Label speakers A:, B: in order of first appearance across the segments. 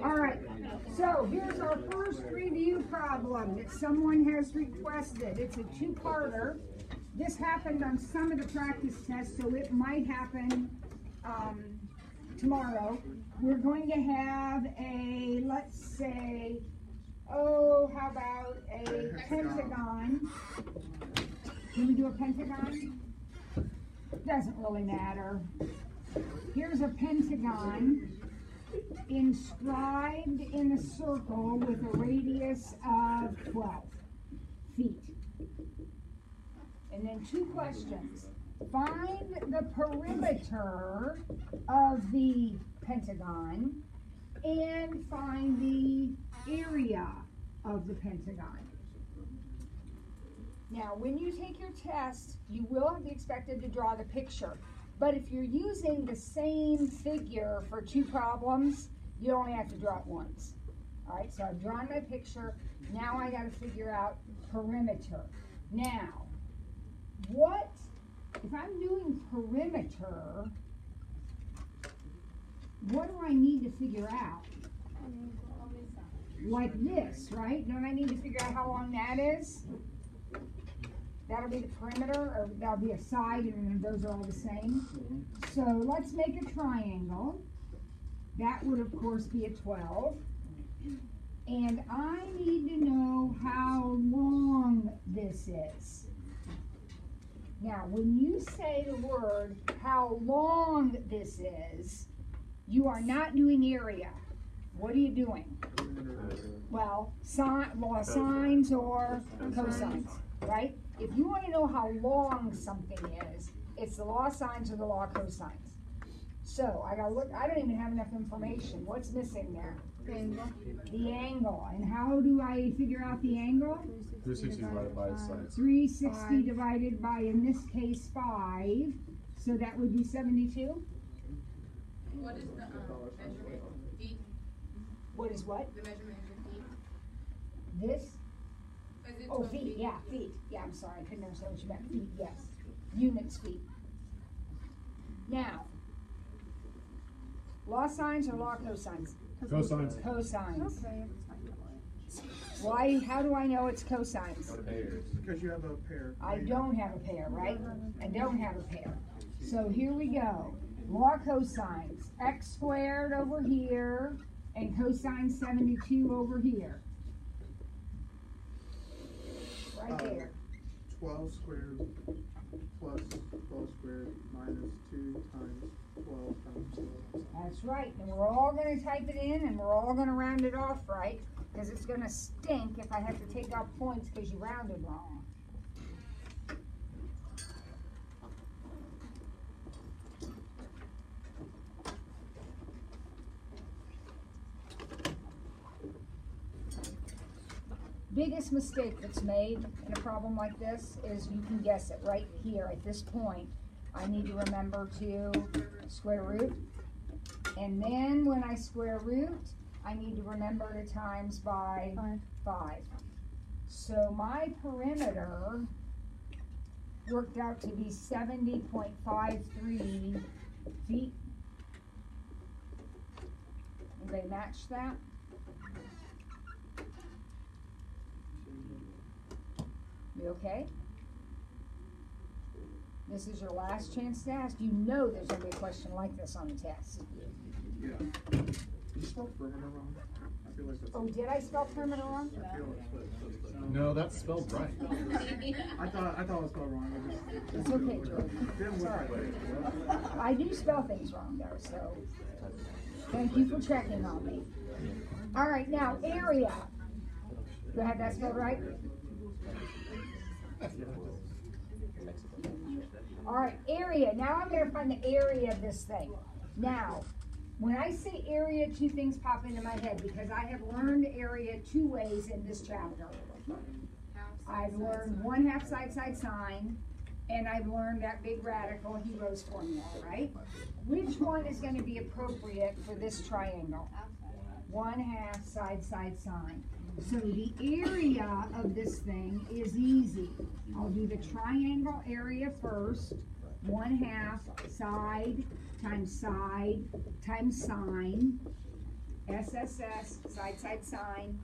A: All right, so here's our first review problem that someone has requested. It's a two-parter. This happened on some of the practice tests, so it might happen tomorrow. We're going to have a, let's say, how about a pentagon? Can we do a pentagon? Doesn't really matter. Here's a pentagon inscribed in a circle with a radius of 12 feet. And then two questions. Find the perimeter of the pentagon and find the area of the pentagon. Now, when you take your test, you will be expected to draw the picture. But if you're using the same figure for two problems, you only have to draw it once. All right, so I've drawn my picture. Now I got to figure out perimeter. Now, if I'm doing perimeter, what do I need to figure out? Like this, right? Don't I need to figure out how long that is? That'll be the perimeter, or that'll be a side, and then those are all the same. So let's make a triangle. That would, of course, be a 12. And I need to know how long this is. Now, when you say the word, how long this is, you are not doing area. What are you doing? Well, law of sines or cosines, right? If you want to know how long something is, it's the law of sines or the law of cosines. So, I gotta look, I don't even have enough information. What's missing there?
B: The angle.
A: The angle. And how do I figure out the angle?
C: 360 divided by its side.
A: 360 divided by, in this case, 5. So that would be 72.
B: What is the measurement? Feet?
A: What is what?
B: The measurement in feet?
A: This?
B: Is it
A: Oh,
B: 12
A: feet, yeah, feet. Yeah, I'm sorry, I couldn't understand what you meant. Feet, yes. Units, feet. Now, law sines or law cosines?
C: Cosines.
A: Cosines.
B: Okay.
A: Why? How do I know it's cosines?
D: Because you have a pair.
A: I don't have a pair, right? I don't have a pair. So here we go. Law cosines. X squared over here and cosine 72 over here. Right there.
D: 12 squared plus 12 squared minus 2 times 12 times 12.
A: That's right. And we're all going to type it in and we're all going to round it off, right? Because it's going to stink if I have to take out points because you rounded wrong. Biggest mistake that's made in a problem like this is you can guess it right here at this point. I need to remember to square root. And then when I square root, I need to remember to times by 5. So my perimeter worked out to be 70.53 feet. Anybody match that? You okay? This is your last chance to ask. You know there's going to be a question like this on the test.
D: Yeah. Did you spell perimeter wrong? I feel like that's.
A: Oh, did I spell perimeter wrong?
D: I feel it's
C: No, that's spelled right.
D: I thought it was spelled wrong.
A: It's okay, George.
D: Didn't look
A: Sorry.
D: like it.
A: I do spell things wrong though, so thank you for checking on me. All right, now area. Do I have that spelled right? All right, area. Now I'm going to find the area of this thing. Now, when I say area, two things pop into my head because I have learned area two ways in this chapter. I've learned 1/2 side sine, and I've learned that big radical Hero's formula, right? Which one is going to be appropriate for this triangle? 1/2 side sine. So the area of this thing is easy. I'll do the triangle area first. 1/2 side times side times sine, SSS, side, sine.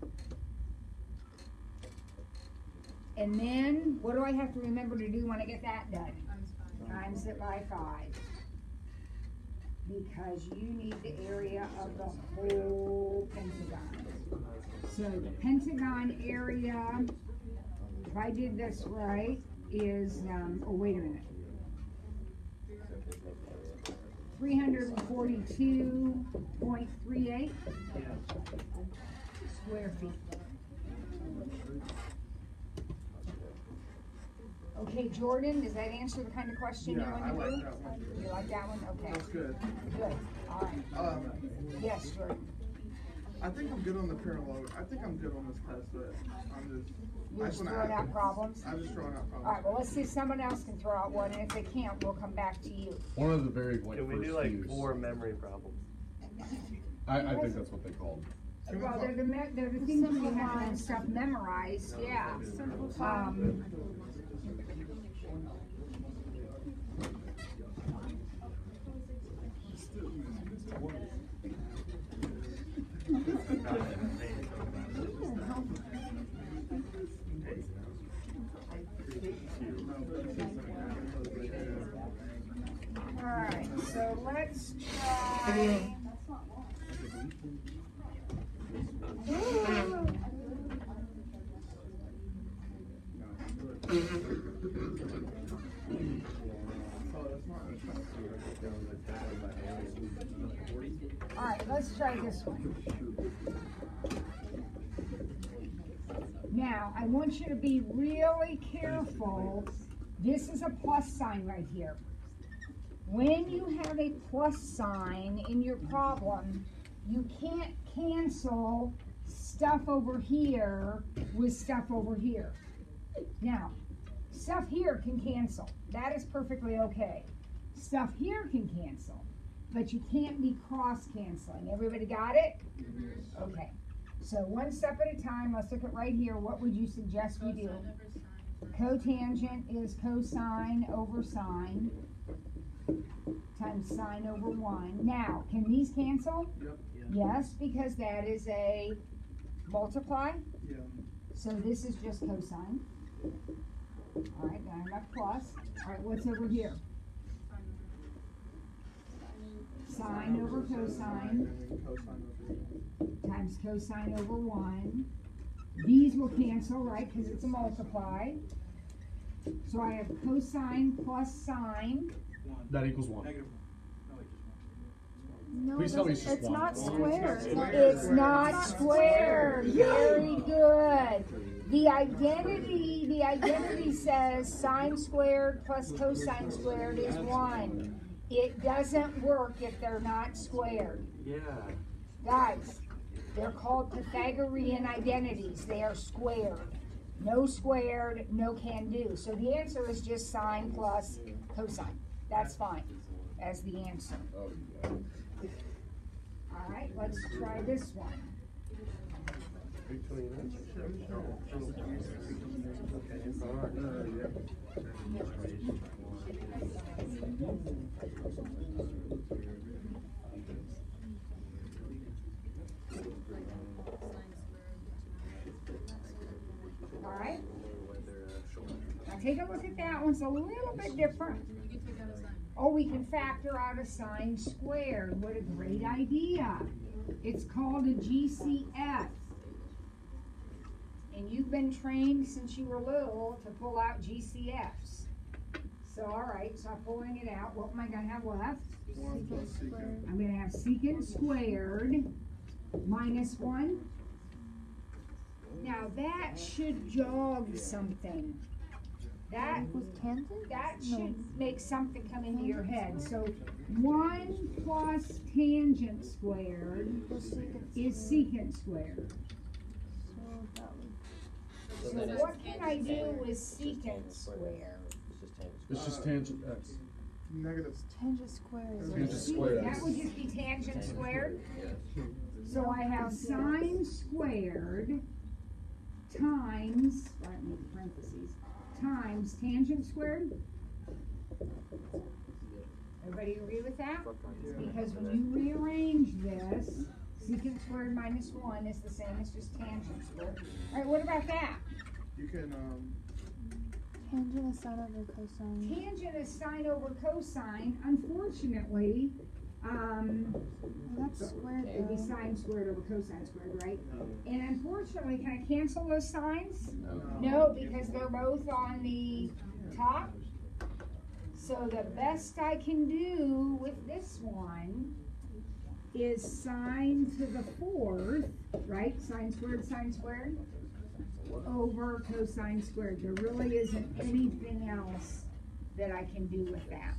A: And then, what do I have to remember to do when I get that done? Times it by 5. Because you need the area of the whole pentagon. So the pentagon area, if I did this right, is, oh wait a minute. 342.38 square feet. Okay, Jordan, does that answer the kind of question you
D: Yeah, I
A: want to
D: like
A: do?
D: that one.
A: You like that one? Okay.
D: That's good.
A: Good. All right. Yes, Jordan.
D: I think I'm good on the parallelogram. I think I'm good on this test, but I'm just.
A: You're just throwing out problems?
D: I'm just throwing out
A: All
D: problems.
A: right, well, let's see if someone else can throw out one, and if they can't, we'll come back to you.
C: One of the very like
E: Can we
C: first
E: do like
C: fews.
E: 4 memory problems?
C: I think that's what they called.
A: Well, they're the things we have and stuff memorized, yeah. Alright, so let's try. Alright, let's try this one. Now, I want you to be really careful. This is a plus sign right here. When you have a plus sign in your problem, you can't cancel stuff over here with stuff over here. Now, stuff here can cancel. That is perfectly okay. Stuff here can cancel, but you can't be cross-canceling. Everybody got it? Okay. So one step at a time, let's look at right here. What would you suggest we do? Cotangent is cosine over sine times sine over 1. Now, can these cancel?
D: Yep.
A: Yes, because that is a multiply.
D: Yeah.
A: So this is just cosine. Alright, now I'm at plus. Alright, what's over here? Sine over cosine
D: And then cosine over
A: times cosine over 1. These will cancel, right, because it's a multiply. So I have cosine plus sine.
C: That equals 1.
F: No,
C: Please tell me it's just
F: it's
C: one.
F: not squared.
A: It's not squared. Very good. The identity says sine squared plus cosine squared is 1. It doesn't work if they're not squared.
E: Yeah.
A: Guys, they're called Pythagorean identities. They are squared. No squared, no can do. So the answer is just sine plus cosine. That's fine as the answer.
C: Oh, yeah.
A: All right, let's try this one. All right. Now take a look at that one's a little bit different.
B: You can take out a sign.
A: Oh, we can factor out a sine squared. What a great idea. It's called a GCF. And you've been trained since you were little to pull out GCFs. So, all right, so I'm pulling it out. What am I going to have left?
D: 1 plus secant.
A: I'm going to have secant squared minus 1. Now, that should jog something. That should make something come into your head. So 1 plus tangent squared is secant squared. So what can I do with secant squared?
C: It's just tangent x.
D: Negative.
F: Tangent squared.
C: Tangent squared
A: That
C: x.
A: would just be tangent squared. So I have sine squared times, let me make parentheses, times tangent squared. Everybody agree with that? Because when you rearrange this, secant squared minus 1 is the same as just tangent squared. Alright, what about that?
D: You can,
F: Tangent is sine over cosine.
A: Tangent is sine over cosine. Unfortunately,
F: That's squared
A: it'd be
F: though.
A: sine squared over cosine squared, right? And unfortunately, can I cancel those signs?
C: No.
A: No, because they're both on the top. So the best I can do with this one is sine to the 4th, right? Sine squared, over cosine squared. There really isn't anything else that I can do with that.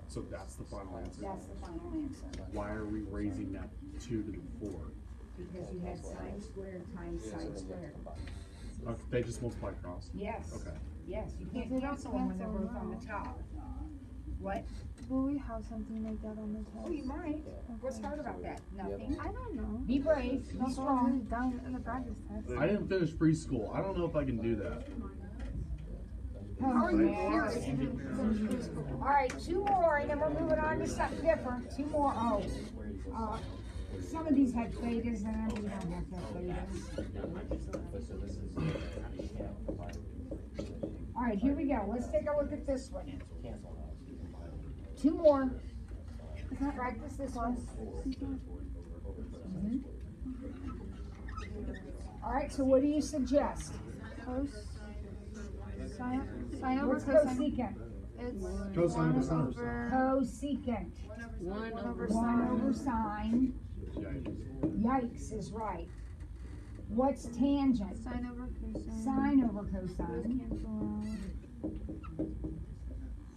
C: So that's the final answer.
A: That's the final answer.
C: Why are we raising that 2 to the 4?
A: Because you had sine squared times sine squared.
C: Okay, they just multiply across?
A: Yes.
C: Okay.
A: Yes, you can't
F: They don't
A: cancel them when they're
F: cancel
A: both on
F: now.
A: the top. What?
F: Will we have something like that on the test?
A: Oh, you might. What's hard about that? Nothing.
F: I don't know.
A: Be brave, be
F: That's what
A: strong.
F: we've done in the practice test.
C: I didn't finish preschool. I don't know if I can do that.
A: Oh, yeah. All right, 2 more, and then we're moving on to something different. 2 more. Oh, some of these had betas, and we don't have that betas. All right, here we go. Let's take a look at this one. 2 more. Practice this one. Mhm. All right, so what do you suggest?
F: Sine over
A: What's
F: cosine.
A: cosecant?
F: It's
C: Cosine
F: 1
C: over
F: over
A: Cosecant.
F: 1 over
A: 1
F: sine.
A: over sine.
C: Yikes.
A: Yikes is right. What's tangent?
F: Sine over cosine.
A: Sine over
F: Those
A: cosine.
F: cancel out.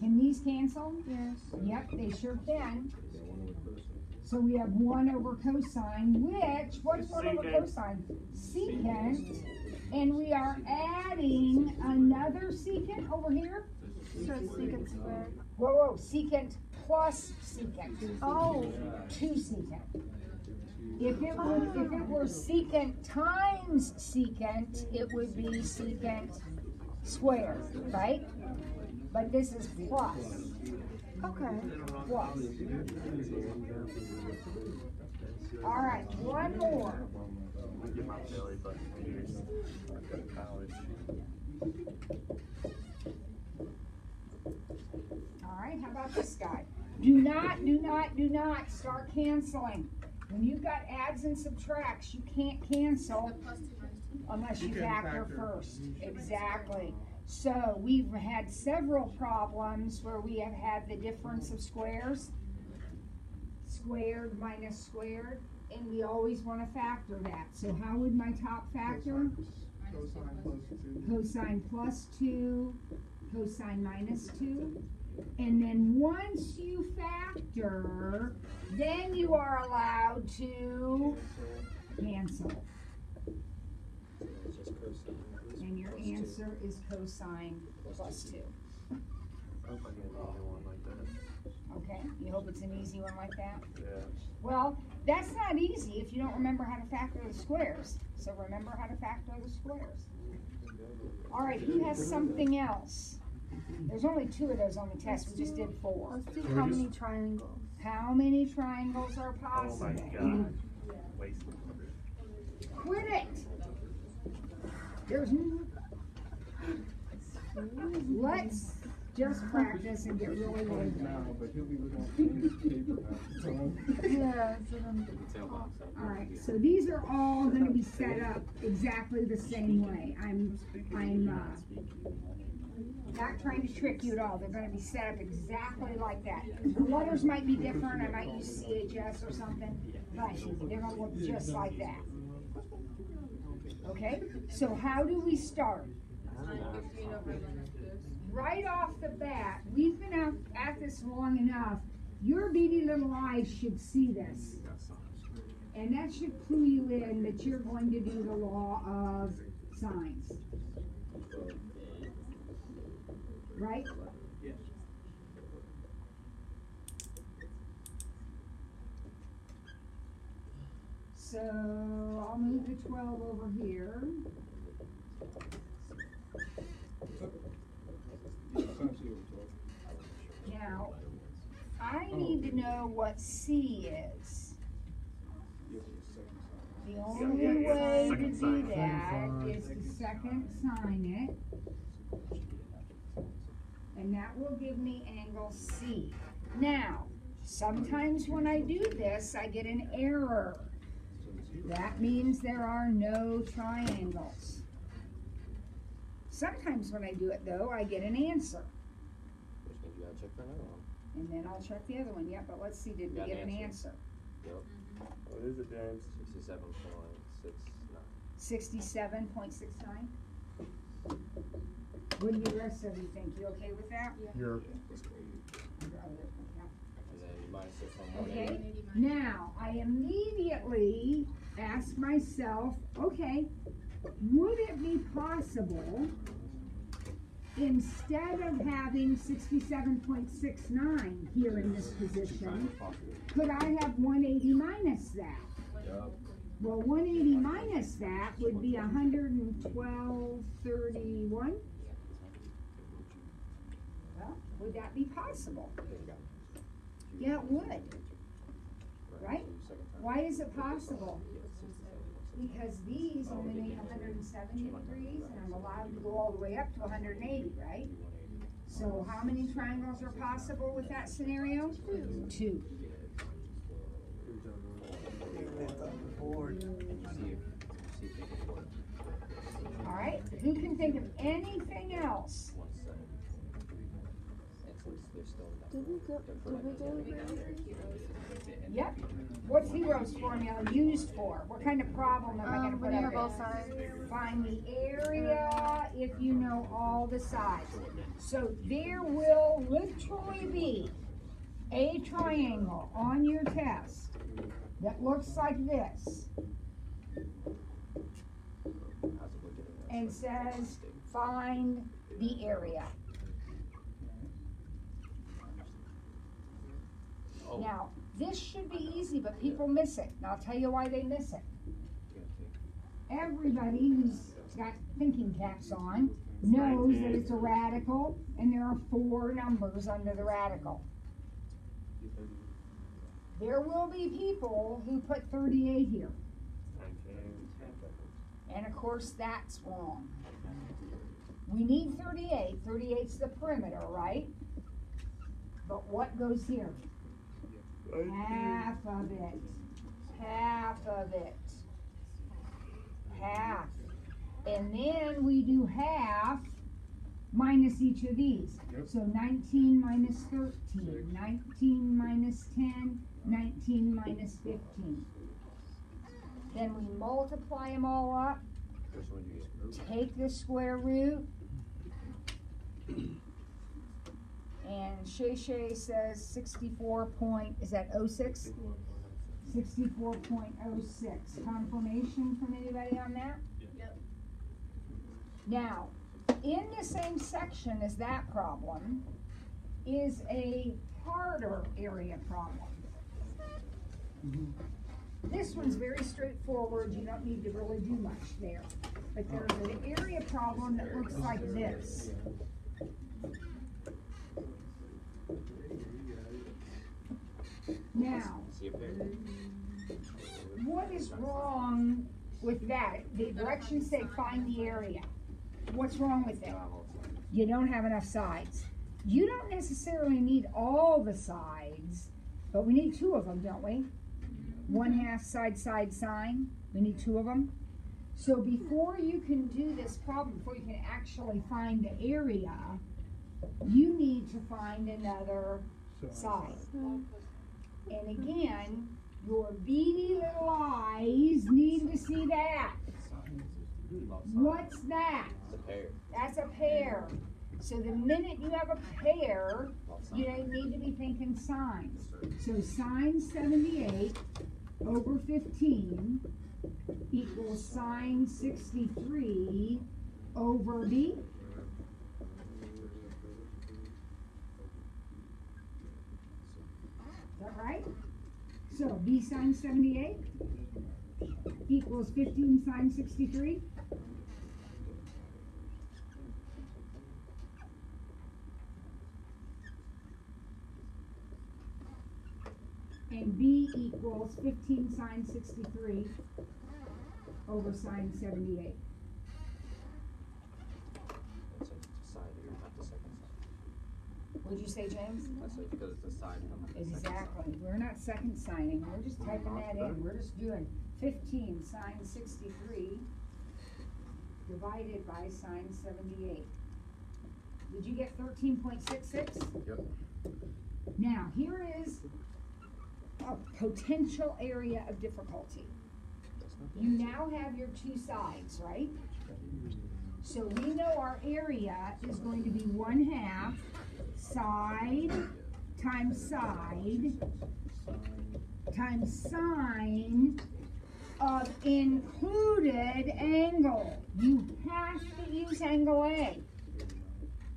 A: Can these cancel?
F: Yes.
A: Yep, they sure can. So we have 1 over cosine, which, what's 1 over cosine? Secant. And we are adding another secant over here.
F: So it's secant squared.
A: Whoa, secant plus secant.
F: Oh.
A: 2 secant. If it were secant times secant, it would be secant squared, right? But this is plus.
F: Okay.
A: Plus. All right, 1 more. All right, how about this guy? Do not start canceling. When you've got adds and subtracts, you can't cancel unless you
D: You can
A: factor
D: factor.
A: first. Exactly. So we've had several problems where we have had the difference of squares, squared minus squared, and we always want to factor that. So how would my top factor?
D: Cosine plus 2.
A: Cosine plus 2, cosine minus 2. And then once you factor, then you are allowed to cancel. And your answer is cosine plus 2. Okay, you hope it's an easy one like that? Well, that's not easy if you don't remember how to factor the squares. So remember how to factor the squares. All right, who has something else? There's only 2 of those on the test. We just did 4.
F: Let's do how many triangles.
A: How many triangles are possible? Quit it! There's let's just practice and get really good.
F: Yeah, so then
A: Alright, so these are all gonna be set up exactly the same way. I'm not trying to trick you at all. They're gonna be set up exactly like that. The letters might be different. I might use CHS or something, but they're gonna look just like that. Okay, so how do we start? Right off the bat, we've been out at this long enough. Your beady little eyes should see this. And that should clue you in that you're going to do the law of sines. Right?
D: Yes.
A: So I'll move the 12 over here. Now, I need to know what C is. The only way to do that is to second sign it. And that will give me angle C. Now, sometimes when I do this, I get an error. That means there are no triangles. Sometimes when I do it though, I get an answer.
E: Which means you gotta check for another one.
A: And then I'll check the other one. Yeah, but let's see, did we
E: Got
A: get
E: an
A: an
E: answer.
A: answer?
E: Yep.
G: What is it, James?
E: 67.69.
A: 67.69? What do you rest of you think? You okay with that?
C: You're
E: And then you minus it from
A: Okay,
E: 180.
A: now I immediately ask myself, okay, would it be possible, instead of having 67.69 here in this position, could I have 180 minus that?
E: Yep.
A: Well, 180 minus that would be 112.31. Well, would that be possible? Yeah, it would. Right? Why is it possible? Because these only make 170 degrees, and I'm allowed to go all the way up to 180, right? So how many triangles are possible with that scenario? Two. All right, who can think of anything else?
F: Did we go over
A: Yep. What's Hero's formula used for? What kind of problem am I going to put
F: when you're
A: up
F: both
A: there?
F: sides?
A: Find the area if you know all the sides. So there will literally be a triangle on your test that looks like this and says, find the area. Now, this should be easy, but people miss it. And I'll tell you why they miss it. Everybody who's got thinking caps on knows that it's a radical, and there are 4 numbers under the radical. There will be people who put 38 here. And of course, that's wrong. We need 38. 38's the perimeter, right? But what goes here? Half of it. Half of it. Half. And then we do half minus each of these. So 19 minus 13, 19 minus 10, 19 minus 15. Then we multiply them all up, take the square root, and Shay says 64 point, is that 06? 64.06. Confirmation from anybody on that?
B: Yep.
A: Now, in the same section as that problem is a harder area problem. This one's very straightforward. You don't need to really do much there. But there's an area problem that looks like this. Now, what is wrong with that? The directions say find the area. What's wrong with it? You don't have enough sides. You don't necessarily need all the sides, but we need 2 of them, don't we? 1/2 side, sign. We need 2 of them. So before you can do this problem, before you can actually find the area, you need to find another side. And again, your beady little eyes need to see that. What's that?
E: It's a pair.
A: That's a pair. So the minute you have a pair, you need to be thinking signs. So sine 78 over 15 equals sine 63 over B. Is that right? So B sine 78 equals 15 sine 63. B equals 15 sine 63 over sine 78.
E: That's a side here, not the second side.
A: What'd you say, James?
E: That's like because it's a side number.
A: Exactly. We're not second signing. We're just typing that in. We're just doing 15 sine 63 divided by sine 78. Did you get 13.66?
C: Yep.
A: Now, here is a potential area of difficulty. You now have your two sides, right? So we know our area is going to be 1/2 side times side times sine of included angle. You have to use angle A.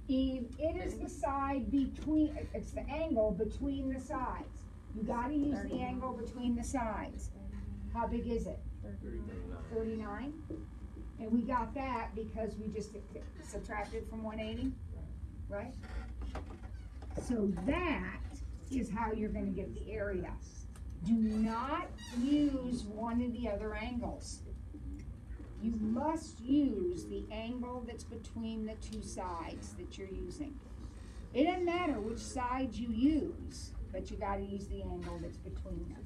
A: It is the side between, it's the angle between the sides. You gotta use the angle between the sides. How big is it? 39? And we got that because we just subtracted from 180, right? So that is how you're gonna get the area. Do not use one of the other angles. You must use the angle that's between the two sides that you're using. It doesn't matter which side you use, but you gotta use the angle that's between them.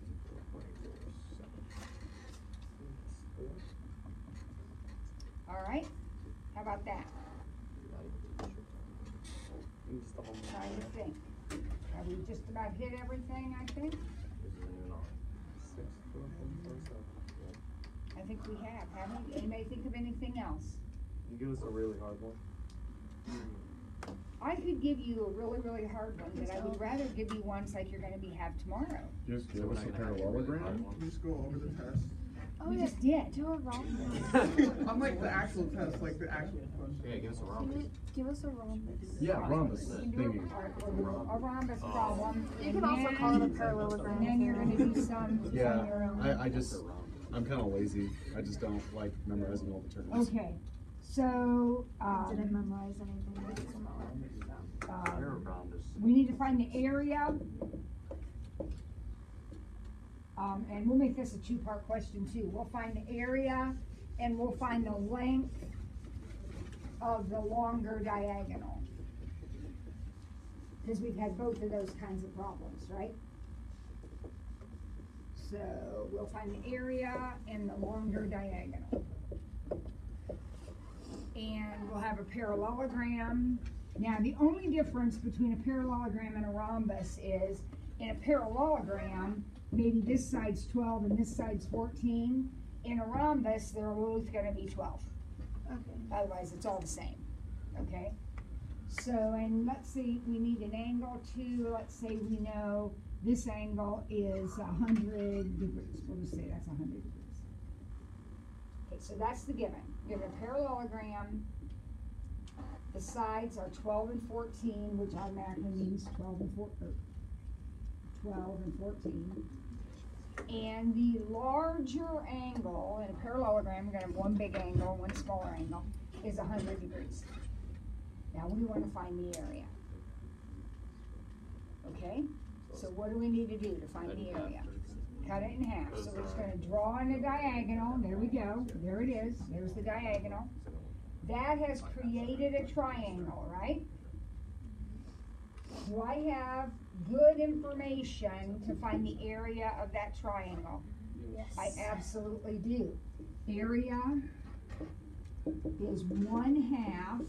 A: All right, how about that? Trying to think. Have we just about hit everything, I think? I think we have, haven't we? Anybody think of anything else?
E: You give us a really hard one.
A: I could give you a really, really hard one, but I would rather give you ones like you're gonna have tomorrow.
C: Just give us a parallelogram.
D: Just go over the test.
F: Oh,
A: We
F: yeah.
A: just did.
F: Do a rhombus.
D: Unlike the actual test, like the actual question.
E: Yeah, give us a rhombus.
F: Give us a rhombus.
C: Yeah, rhombus
A: We can do
C: thingy.
A: a rhombus problem.
F: You can also call it a parallelogram.
A: And then you're gonna do some on
C: Yeah,
A: your own.
C: I'm kind of lazy. I just don't like memorizing all the terms.
A: Okay, so,
F: Didn't memorize anything.
A: we need to find the area. And we'll make this a two-part question too. We'll find the area and we'll find the length of the longer diagonal. Because we've had both of those kinds of problems, right? So we'll find the area and the longer diagonal. And we'll have a parallelogram. Now, the only difference between a parallelogram and a rhombus is, in a parallelogram, maybe this side's 12 and this side's 14. In a rhombus, they're both gonna be 12.
F: Okay.
A: Otherwise, it's all the same, okay? So, and let's see, we need an angle too. Let's say we know this angle is 100 degrees. We'll just say that's 100 degrees. Okay, so that's the given. You have a parallelogram. The sides are 12 and 14, which automatically means 12 and 14. And the larger angle in a parallelogram, we're gonna have one big angle, one smaller angle, is 100 degrees. Now we want to find the area. Okay? So what do we need to do to find the area? Cut it in half. So we're just gonna draw on a diagonal. There we go. There it is. There's the diagonal. That has created a triangle, right? Do I have good information to find the area of that triangle?
F: Yes.
A: I absolutely do. Area is 1/2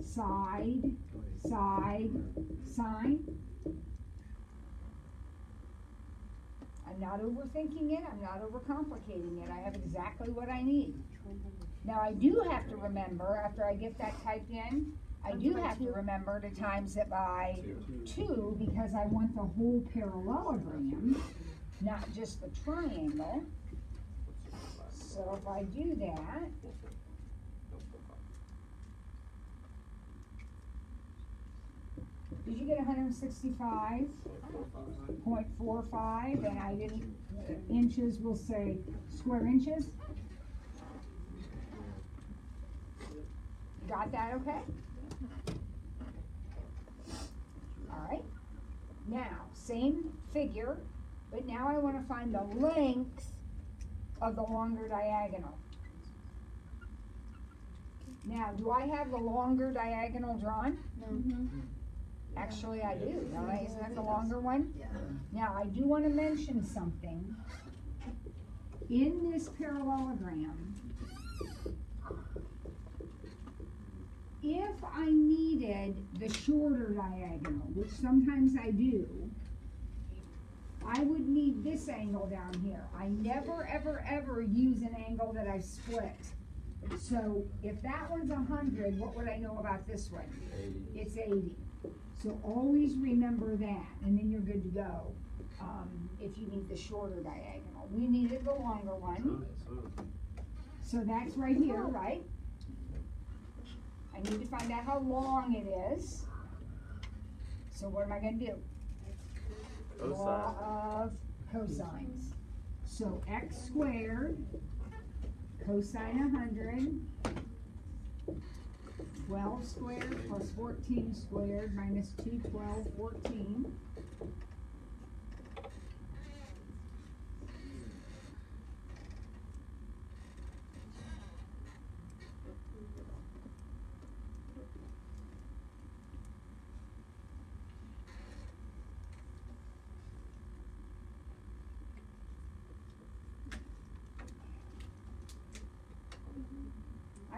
A: side, sine. I'm not overthinking it, I'm not overcomplicating it, I have exactly what I need. Now I do have to remember, after I get that typed in, I do have to remember to times it by 2 because I want the whole parallelogram, not just the triangle. So if I do that, did you get 165.45? And I didn't, inches, we'll say square inches. Got that okay? All right. Now, same figure, But now I wanna find the length of the longer diagonal. Now, do I have the longer diagonal drawn?
F: No.
A: Actually, I do, don't I? Isn't that the longer one?
B: Yeah.
A: Now, I do wanna mention something. In this parallelogram, if I needed the shorter diagonal, which sometimes I do, I would need this angle down here. I never, ever, ever use an angle that I've split. So if that one's 100, what would I know about this one?
E: 80.
A: It's 80. So always remember that, and then you're good to go. If you need the shorter diagonal. We needed the longer one. So that's right here, right? I need to find out how long it is. So what am I gonna do? Law of cosines. So x squared, cosine 100, 12 squared plus 14 squared minus 2, 12, 14.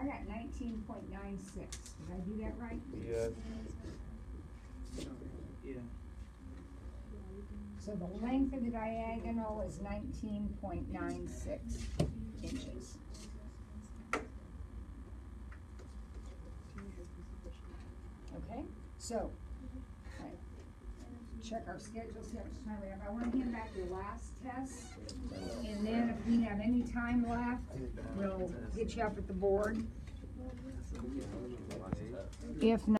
A: I got 19.96. Did I do that right?
E: Yeah.
D: Yeah.
A: So the length of the diagonal is 19.96 inches. Okay, so, right, check our schedule, see how much time we have. I want to hand back your last test, and then if we have any time left, we'll get you up at the board. If not.